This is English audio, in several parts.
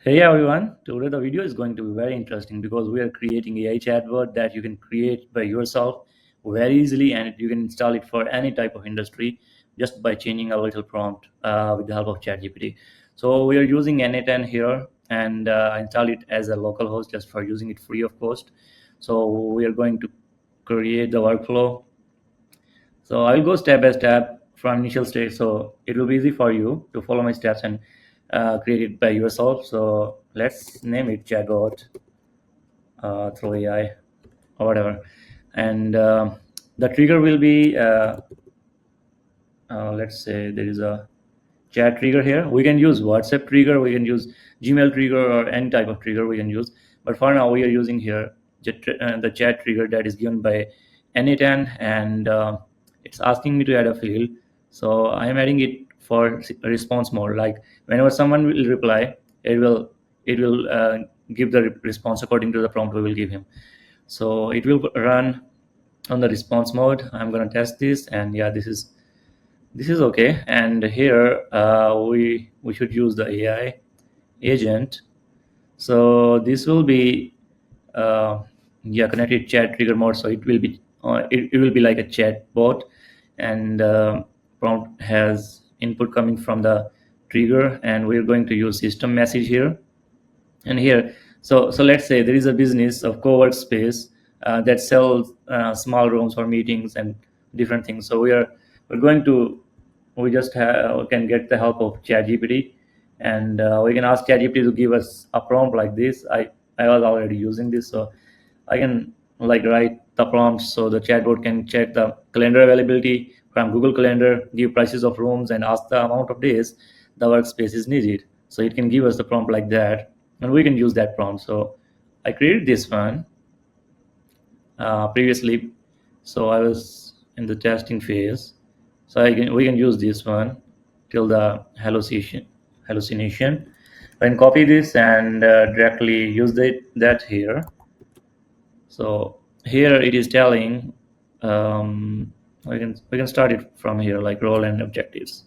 Hey everyone, today the video is going to be very interesting because we are creating AI chatbot that you can create by yourself very easily, and you can install it for any type of industry just by changing a little prompt with the help of ChatGPT. So we are using N8n here, and I installed it as a local host just for using it free of cost. So we are going to create the workflow. So I will go step by step from initial stage, so it will be easy for you to follow my steps and create it by yourself. So let's name it chatbot through AI or whatever, and the trigger will be let's say there is a chat trigger here. We can use WhatsApp trigger, we can use Gmail trigger, or any type of trigger we can use. But for now, we are using here the chat trigger that is given by N8n, and it's asking me to add a field. So I am adding it for response mode. Like whenever someone will reply, it will give the response according to the prompt we will give him. So it will run on the response mode. I'm gonna test this, and yeah, this is okay. And here we should use the AI agent. So this will be yeah, connected chat trigger mode. So it will be like a chat bot, and prompt has input coming from the trigger, and we're going to use system message here. And here, so let's say there is a business of co-work space that sells small rooms for meetings and different things. So we're going to we just can get the help of ChatGPT, and we can ask ChatGPT to give us a prompt like this. I was already using this, so I can like write the prompts so the chatbot can check the calendar availability from Google Calendar, give prices of rooms, and ask the amount of days the workspace is needed. So it can give us the prompt like that, and we can use that prompt. So I created this one previously, so I was in the testing phase. So we can use this one till the hallucination. I can copy this and directly use that here. So here it is telling we can start it from here, like role and objectives.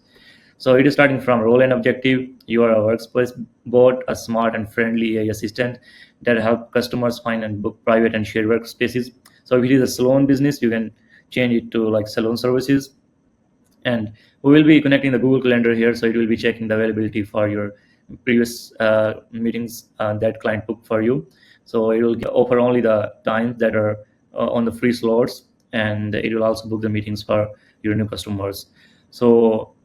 So it is starting from role and objective. You are a workspace bot, a smart and friendly AI assistant that help customers find and book private and shared workspaces. So if it is a salon business, you can change it to like salon services. And we will be connecting the Google Calendar here, so it will be checking the availability for your previous meetings that client booked for you. So it will offer only the times that are on the free slots, and it will also book the meetings for your new customers. So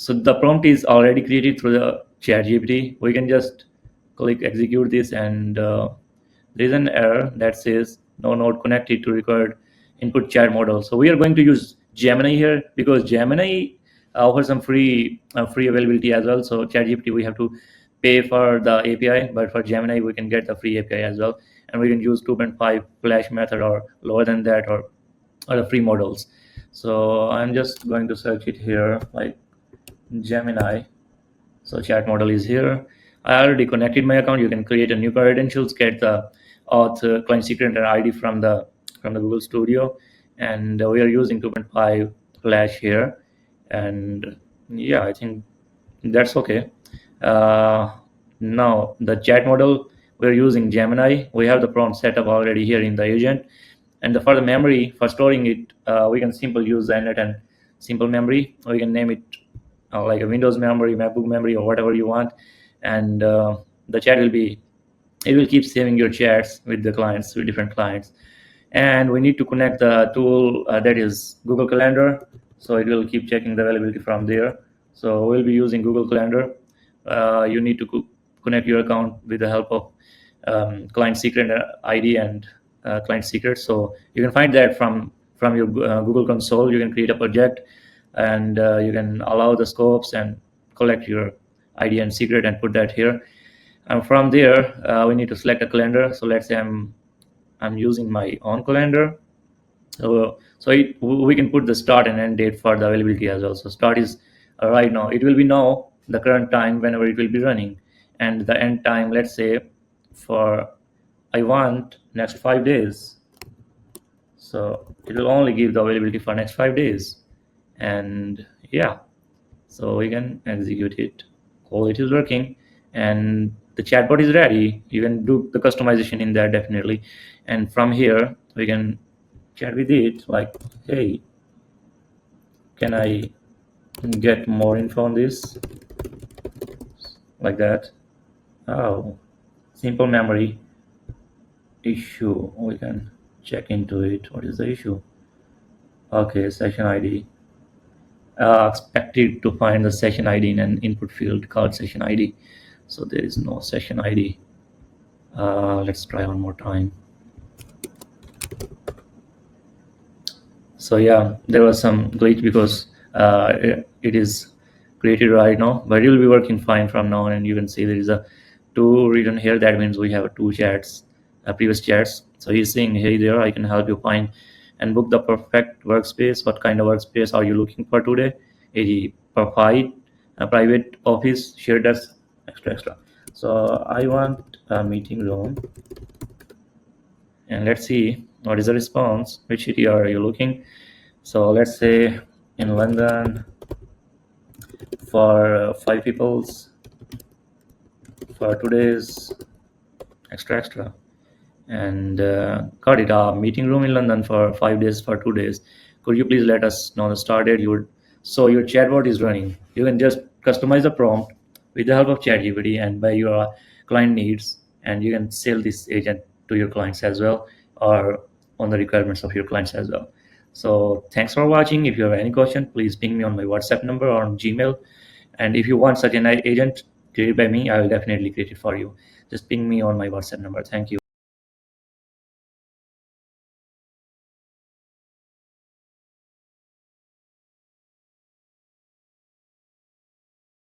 the prompt is already created through the ChatGPT. We can just click execute this, and there is an error that says no node connected to required input chat model. So we are going to use Gemini here because Gemini offers some free availability as well. So ChatGPT we have to pay for the API, but for Gemini we can get the free API as well, and we can use 2.5 flash method or lower than that, or the free models. So I'm just going to search it here like Gemini. So chat model is here. I already connected my account. You can create a new credentials, get the auth, client secret, and ID from the Google Studio, and we are using 2.5 flash here. And yeah, I think that's okay. Now the chat model, we're using Gemini. We have the prompt set up already here in the agent, and for the memory for storing it, we can simply use the N8n and simple memory. We can name it like a Windows memory, MacBook memory, or whatever you want, and the chat will keep saving your chats with the clients, with different clients. And we need to connect the tool that is Google Calendar, so it will keep checking the availability from there. So we'll be using Google Calendar. You need to connect your account with the help of client secret ID and client secret. So you can find that from your Google console. You can create a project, and you can allow the scopes and collect your ID and secret and put that here. And from there, we need to select a calendar. So let's say I'm using my own calendar. So we can put the start and end date for the availability as well. So start is right now. It will be now the current time whenever it will be running, and the end time, let's say, for I want next 5 days. So it will only give the availability for next 5 days, and yeah, so we can execute it. All it is working, and the chatbot is ready. You can do the customization in there definitely, and from here we can chat with it like, hey, can I get more info on this, like that. Oh, simple memory issue, we can check into it. What is the issue? Okay, session ID. Expected to find the session ID in an input field called session ID. So there is no session ID. Let's try one more time. So yeah, there was some glitch because it is created right now, but it will be working fine from now on. And you can see there is a two written here. That means we have two chats, previous chats. So he's saying, hey there, I can help you find and book the perfect workspace. What kind of workspace are you looking for today? A profile, a private office, shared desk, extra. So I want a meeting room, and let's see what is the response. Which city are you looking? So let's say in London for 5 people's for today's extra, and got it. A meeting room in London for 5 days for 2 days. Could you please let us know the start date? So your chatbot is running. You can just customize the prompt with the help of ChatGPT and by your client needs, and you can sell this agent to your clients as well, or on the requirements of your clients as well. So thanks for watching. If you have any question, please ping me on my WhatsApp number or on Gmail. And if you want such an agent created by me, I will definitely create it for you. Just ping me on my WhatsApp number. Thank you.